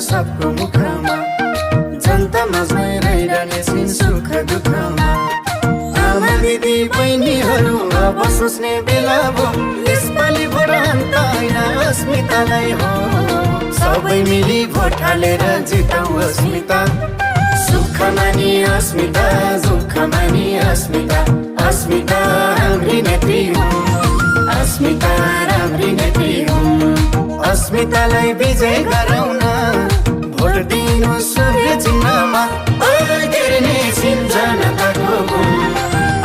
सबको मुखमा, जनता माझमै रहिरहने छिन् सुख दुःखमा। आमा दिदी बहिनीहरू अब सोच्ने बेला भो, यसपालि भोट अन्त होइन अस्मितालाई हो। सबै मिली भोट हालेर जिताऊ अस्मिता, सुख मानी अस्मिता, दुःख मानी अस्मिता। अस्मिता हाम्री नेत्री हुन्, अस्मिता राम्री नेत्री हुन्। अस्मितालाई विजय गराउन भोट दिनु सूर्य चिन्हमा, अल्झिने छिन् जनताको गुण।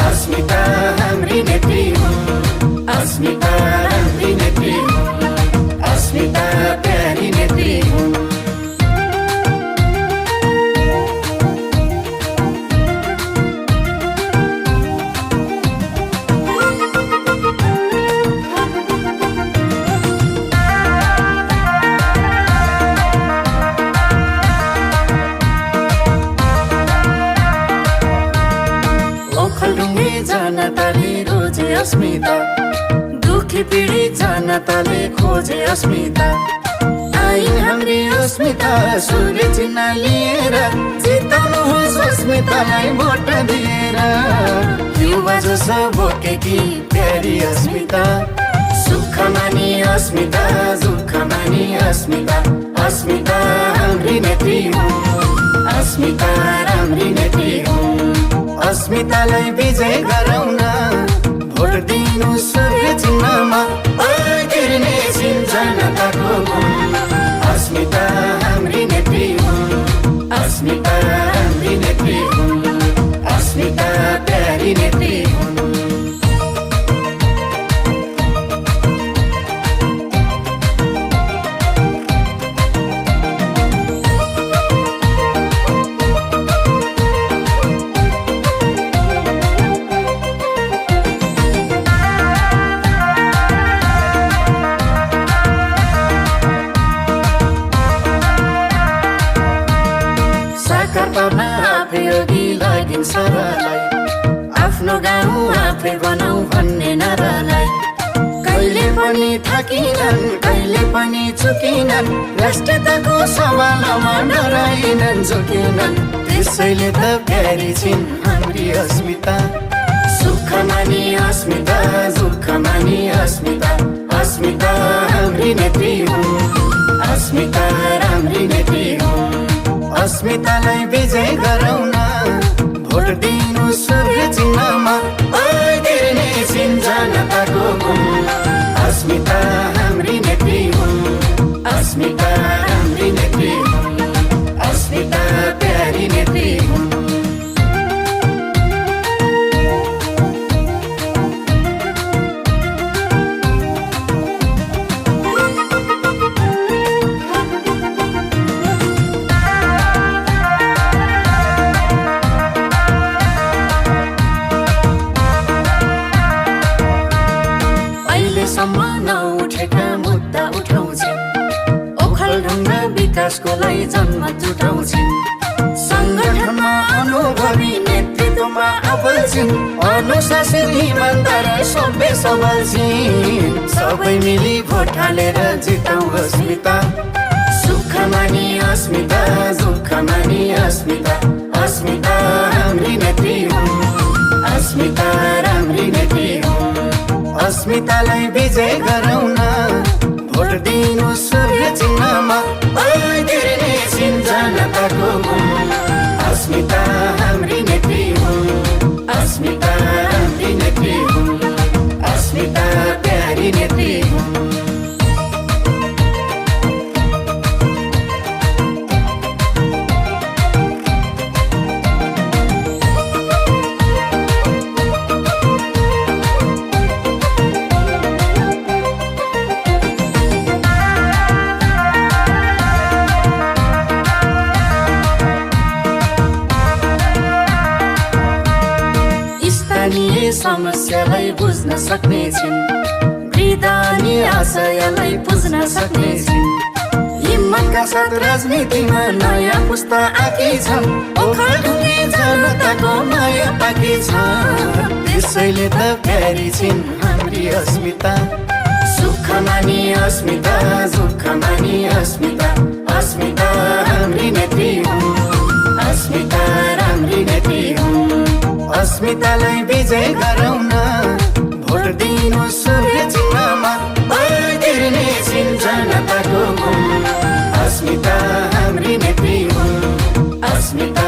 अस्मिता हाम्री नेत्री हुन्, अस्मिता राम्री नेत्री हुन्, अस्मिता प्यारी नेत्री हुन्। जनताले रोजे अस्मिता, दुखी पीडित जनताले खोजे अस्मिता। आइन् हाम्री अस्मिता सूर्य चिन्ह लिएर, जिताउनुहोस् अस्मितालाई भोट दिएर। युवा जस बोकेकी प्यारी अस्मिता, सुख मानी अस्मिता, दुःख मानी अस्मिता। अस्मिता हाम्री नेत्री हुन्, अस्मिता राम्री नेत्री हुन्। अस्मितालाई विजय गराउन भोट दिनु सूर्य चिन्हमा, अल्झिने छिन् जनताको गुण। अस्मिता हाम्री नेत्री हुन्, अस्मिता राम्री नेत्री हुन्, अस्मिता प्यारी नेत्री हुन्। आफै अघि लागिन् सरलाई, आफ्नो गाउँ आफै बनाऊ भन्ने नारालाई। कहिले पनि थाकिनन्, कहिले पनि चुकिनन्, राष्ट्रियताको सवालमा डराइनन्, झुकेनन्। त्यसैले त प्यारी छिन् हाम्री अस्मिता, सुख मानी अस्मिता, दुःख मानी अस्मिता। अस्मिता हाम्री नेत्री हुन्, अस्मिता राम्री नेत्री हुन्। अस्मितालाई विजय गराउन भोट दिनु सूर्य चिन्हमा, अल्झिने छिन् जनताको गुण। अस्मिता हाम्री नेत्री हुन्, अस्मिता राम्री नेत्री हुन्, अस्मिता प्यारी नेत्री हुन्। सम्म नउठेका मुद्दा उठाउँछिन्, ओखलढुङ्गा विकासको लागि जन्म जुटाउँछिन्। संगठनमा अनुभवी नेतृत्वमा अब्बल छिन्, अनुशासन इमानदार सभ्य सबल छिन्। सबै मिली भोट हालेर जिताऊ अस्मिता, सुख मानी अस्मिता, दुःख मानी अस्मिता। अस्मिता हाम्री नेत्री हुन्, अस्मिता राम्री नेत्री हुन्। अस्मितालाई विजय गराउन भोट दिनु सूर्य चिन्हमा, अल्झिने छिन् जनताको गुण। अस्मिता हाम्री नेत्री हुन्, अस्मिता राम्री नेत्री हुन्, अस्मिता प्यारी नेत्री हुन्। समस्यालाई बुझ्न सक्ने छिन्, वृद्ध अनि आशयलाई बुझ्न सक्ने छिन्। हिम्मतका साथ राजनीतिमा नयाँ पुस्ता आएकी छन्, ओखलढुङ्गे जनताको माया पाएकी छन्। त्यसैले त प्यारी छिन् हाम्री अस्मिता, सुख मानी अस्मिता, दुःख मानी अस्मिता। अस्मिता अस्मितालाई विजय गराउन भोट दिनु सूर्य चिन्हमा बढ्दिने छिन् जनताको गुण अस्मिता हाम्री नेत्री हुन् अस्मिता